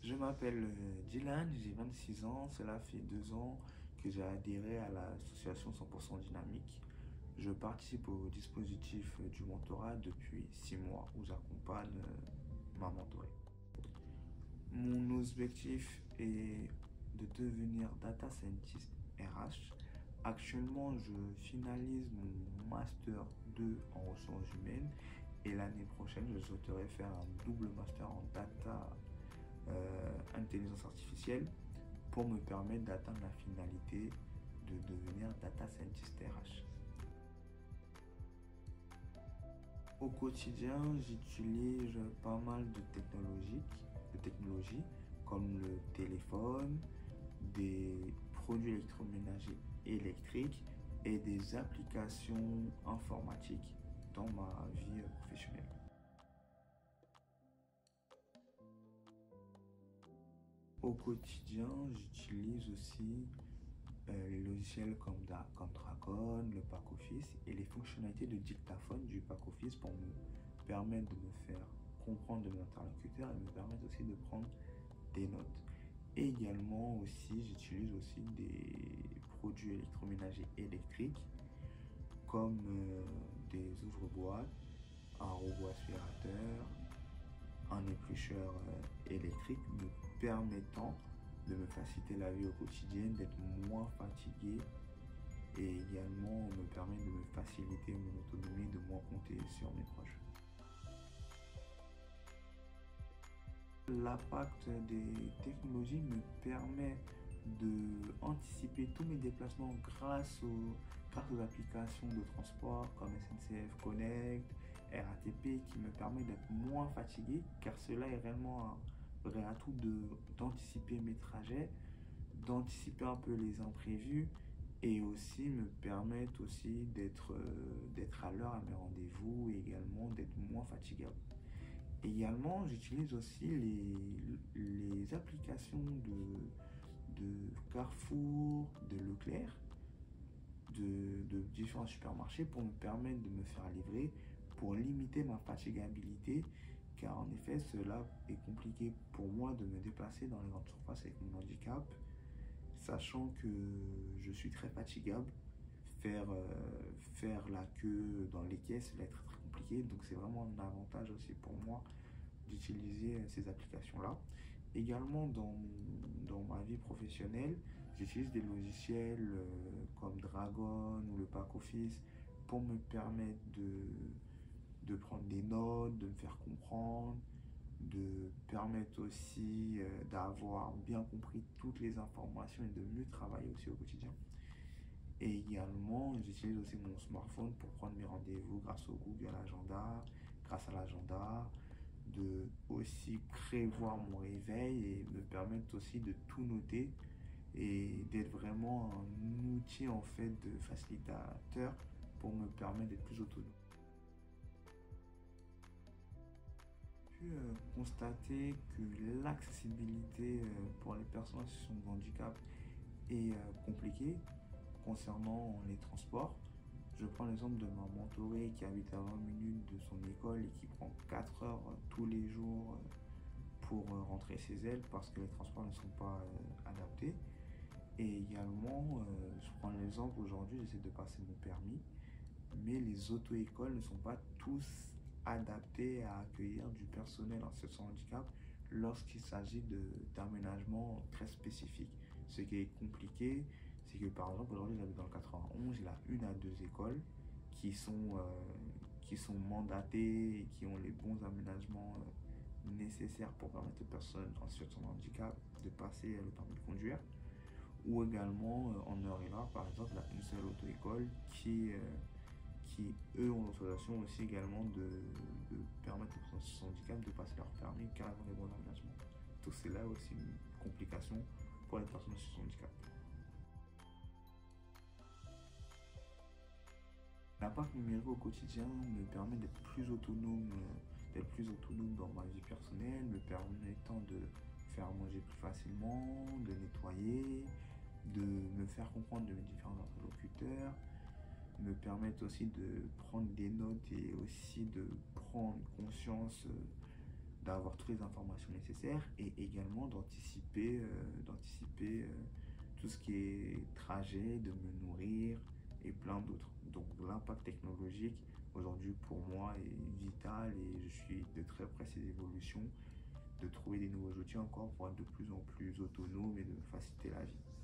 Je m'appelle Dylan, j'ai 26 ans. Cela fait 2 ans que j'ai adhéré à l'association 100% Dynamique. Je participe au dispositif du mentorat depuis 6 mois où j'accompagne ma mentorée. Mon objectif est de devenir data scientist RH. Actuellement, je finalise mon master 2 en ressources humaines et l'année prochaine, je souhaiterais faire un double master en data intelligence artificielle pour me permettre d'atteindre la finalité de devenir data scientist RH. Au quotidien, j'utilise pas mal de technologies comme le téléphone, des produits électroménagers électriques et des applications informatiques dans ma vie professionnelle. Au quotidien, j'utilise aussi les logiciels comme Dragon, le pack office et les fonctionnalités de dictaphone du pack office pour me permettre de me faire comprendre de mes interlocuteurs et me permettre aussi de prendre des notes. Et également aussi, j'utilise aussi des produits électroménagers électriques comme des ouvre-boîtes, un robot aspirateur, un éplucheur électrique me permettant de me faciliter la vie au quotidien, d'être moins fatigué et également me permet de me faciliter mon autonomie, de moins compter sur mes proches. L'impact des technologies me permet d'anticiper tous mes déplacements grâce aux applications de transport comme SNCF Connect, RATP qui me permet d'être moins fatigué car cela est réellement un vrai atout d'anticiper mes trajets, d'anticiper un peu les imprévus et aussi me permettre aussi d'être à l'heure à mes rendez-vous et également d'être moins fatigable. Également, j'utilise aussi les applications de Carrefour, de Leclerc, de différents supermarchés pour me permettre de me faire livrer, pour limiter ma fatigabilité, car en effet, cela est compliqué pour moi de me déplacer dans les grandes surfaces avec mon handicap, sachant que je suis très fatigable. Faire la queue dans les caisses, va être très compliqué, donc c'est vraiment un avantage aussi pour moi d'utiliser ces applications-là. Également, dans ma vie professionnelle, j'utilise des logiciels comme Dragon ou le Pack Office pour me permettre de prendre des notes, de me faire comprendre, de permettre aussi d'avoir bien compris toutes les informations et de mieux travailler aussi au quotidien. Et également, j'utilise aussi mon smartphone pour prendre mes rendez-vous grâce au Google Agenda, grâce à l'agenda, de aussi prévoir mon réveil et me permettre aussi de tout noter et d'être vraiment un outil en fait de facilitateur pour me permettre d'être plus autonome. J'ai pu constater que l'accessibilité pour les personnes en situation de handicap est compliquée concernant les transports. Je prends l'exemple de ma mentorée qui habite à 20 minutes de son école et qui prend 4 heures tous les jours pour rentrer chez elle parce que les transports ne sont pas adaptés. Et également, je prends l'exemple aujourd'hui, j'essaie de passer mon permis, mais les auto-écoles ne sont pas tous adaptés à accueillir du personnel en situation de handicap lorsqu'il s'agit d'aménagements très spécifiques. Ce qui est compliqué, c'est que par exemple, aujourd'hui j'habite dans le 91, il y a une à deux écoles qui sont mandatées et qui ont les bons aménagements nécessaires pour permettre aux personnes en situation de handicap de passer le permis de conduire. Ou également en Eure-et-Loir, par exemple, il y a une seule auto-école qui eux ont l'autorisation aussi également de permettre aux personnes en situation de handicap de passer leur permis car elles ont les bons aménagements. Donc c'est là aussi une complication pour les personnes en situation de handicap. L'impact numérique au quotidien me permet d'être plus autonome dans ma vie personnelle, me permettant de faire manger plus facilement, de nettoyer, de me faire comprendre de mes différents interlocuteurs, me permettent aussi de prendre des notes et aussi de prendre conscience d'avoir toutes les informations nécessaires et également d'anticiper tout ce qui est trajet, de me nourrir et plein d'autres. Donc l'impact technologique aujourd'hui pour moi est vital et je suis de très près ces évolutions, de trouver des nouveaux outils encore pour être de plus en plus autonome et de faciliter la vie.